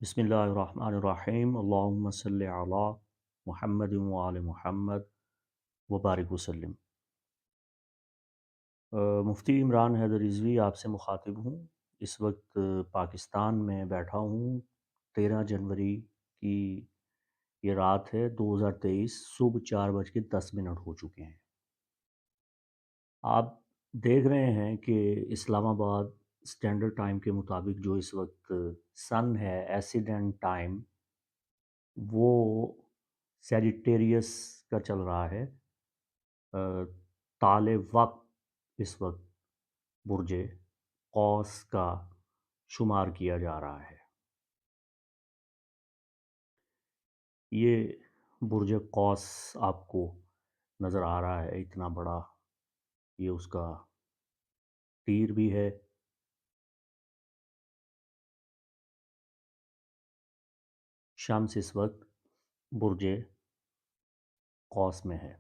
बिस्मिल्लाहिर्रहमानिर्रहीम अल्लाहुम्मा सल्लि अला मुहम्मद व आले मुहम्मद व बारिक वसल्लम। मुफ्ती इमरान हैदर रिज़वी आपसे मुखातिब हूँ। इस वक्त पाकिस्तान में बैठा हूँ। 13 जनवरी की ये रात है, 2023 सुबह 4:10 हो चुके हैं। आप देख रहे हैं कि इस्लामाबाद स्टैंडर्ड टाइम के मुताबिक जो इस वक्त सन है एसिडेंट टाइम, वो सैजिटेरियस का चल रहा है। अ, ताले वक्त इस वक्त बुर्जे कौस का शुमार किया जा रहा है। ये बुर्ज कौस आपको नज़र आ रहा है, इतना बड़ा ये उसका तीर भी है। शम्स इस वक्त बुर्ज कौस में है।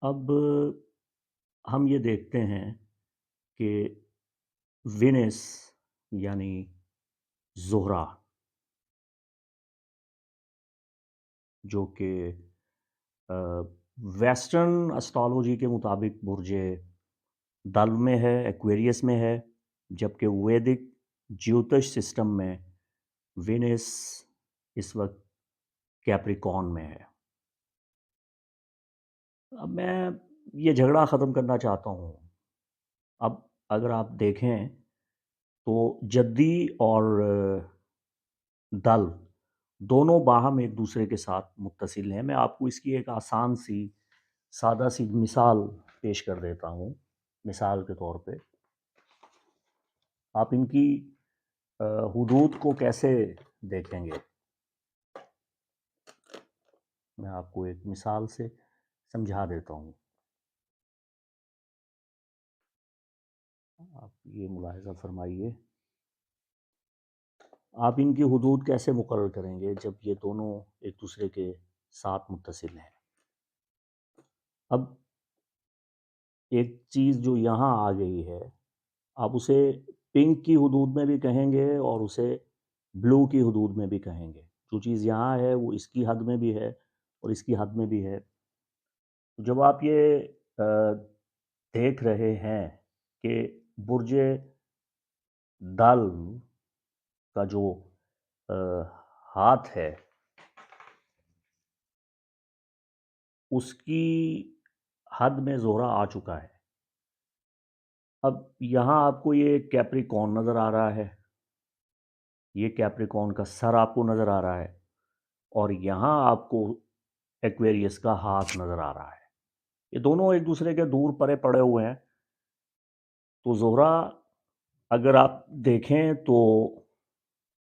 अब हम ये देखते हैं कि विनस यानी ज़ोहरा, जो कि वेस्टर्न एस्ट्रोलॉजी के मुताबिक बुर्ज दल्व में है, एक्वेरियस में है, जबकि वैदिक ज्योतिष सिस्टम में वेनस इस वक्त कैप्रिकॉर्न में है। अब मैं ये झगड़ा ख़त्म करना चाहता हूँ। अब अगर आप देखें तो जद्दी और दल्व दोनों बाहम एक दूसरे के साथ मुत्तसिल हैं। मैं आपको इसकी एक आसान सी सादा सी मिसाल पेश कर देता हूँ। मिसाल के तौर पे आप इनकी हुदूद को कैसे देखेंगे, मैं आपको एक मिसाल से समझा देता हूँ। आप ये मुलाहिज़ा फरमाइए, आप इनकी हुदूद कैसे मुकर्रर करेंगे जब ये दोनों एक दूसरे के साथ मुत्तसिल हैं। अब एक चीज़ जो यहाँ आ गई है, आप उसे पिंक की हुदूद में भी कहेंगे और उसे ब्लू की हुदूद में भी कहेंगे। जो चीज़ यहाँ है वो इसकी हद में भी है और इसकी हद में भी है। तो जब आप ये देख रहे हैं कि बुर्ज दल का जो अ, हाथ है, उसकी हद में ज़ोहरा आ चुका है। अब यहाँ आपको ये कैप्रिकॉर्न नज़र आ रहा है, ये कैप्रिकॉर्न का सर आपको नज़र आ रहा है और यहाँ आपको एक्वेरियस का हाथ नज़र आ रहा है। ये दोनों एक दूसरे के दूर परे पड़े हुए हैं। तो ज़ोहरा अगर आप देखें तो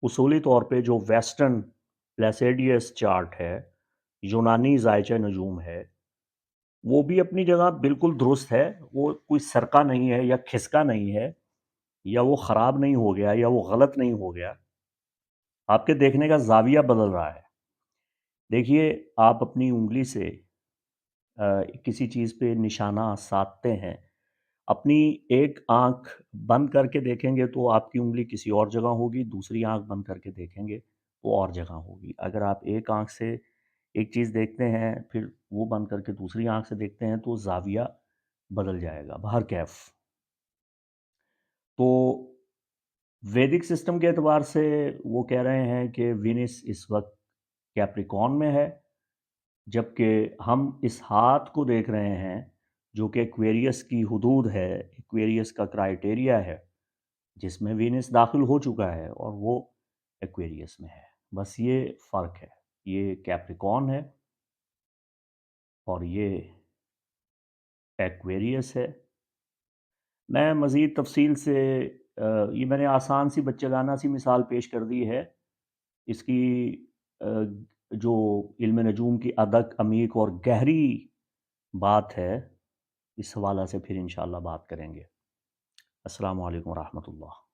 उसूली तौर पे जो वेस्टर्न प्लेसेडियस चार्ट है, यूनानी ज़ायचा नजूम है, वो भी अपनी जगह बिल्कुल दुरुस्त है। वो कोई सरका नहीं है या खिसका नहीं है, या वो ख़राब नहीं हो गया या वो गलत नहीं हो गया। आपके देखने का ज़ाविया बदल रहा है। देखिए, आप अपनी उंगली से किसी चीज़ पे निशाना साधते हैं, अपनी एक आँख बंद करके देखेंगे तो आपकी उंगली किसी और जगह होगी, दूसरी आँख बंद करके देखेंगे तो और जगह होगी। अगर आप एक आँख से एक चीज़ देखते हैं, फिर वो बंद करके दूसरी आँख से देखते हैं तो ज़ाविया बदल जाएगा। बहरकैफ़, तो वैदिक सिस्टम के एतबार से वो कह रहे हैं कि वीनस इस वक्त कैप्रिकॉर्न में है, जबकि हम इस हाथ को देख रहे हैं जो कि एक्वेरियस की हुदूद है, एक्वेरियस का क्राइटेरिया है, जिसमें वीनस दाखिल हो चुका है और वो एक्वेरियस में है। बस ये फ़र्क है, ये कैप्रिकॉर्न है और ये एक्वेरियस है। मैं मज़ीद तफ़सील से ये मैंने आसान सी बच्चेगाना सी मिसाल पेश कर दी है। इसकी अ, जो इल्म नजूम की अदक, अमीक और गहरी बात है, इस हवाला से फिर इंशाअल्लाह बात करेंगे। अस्सलामु अलैकुम रहमतुल्लाह।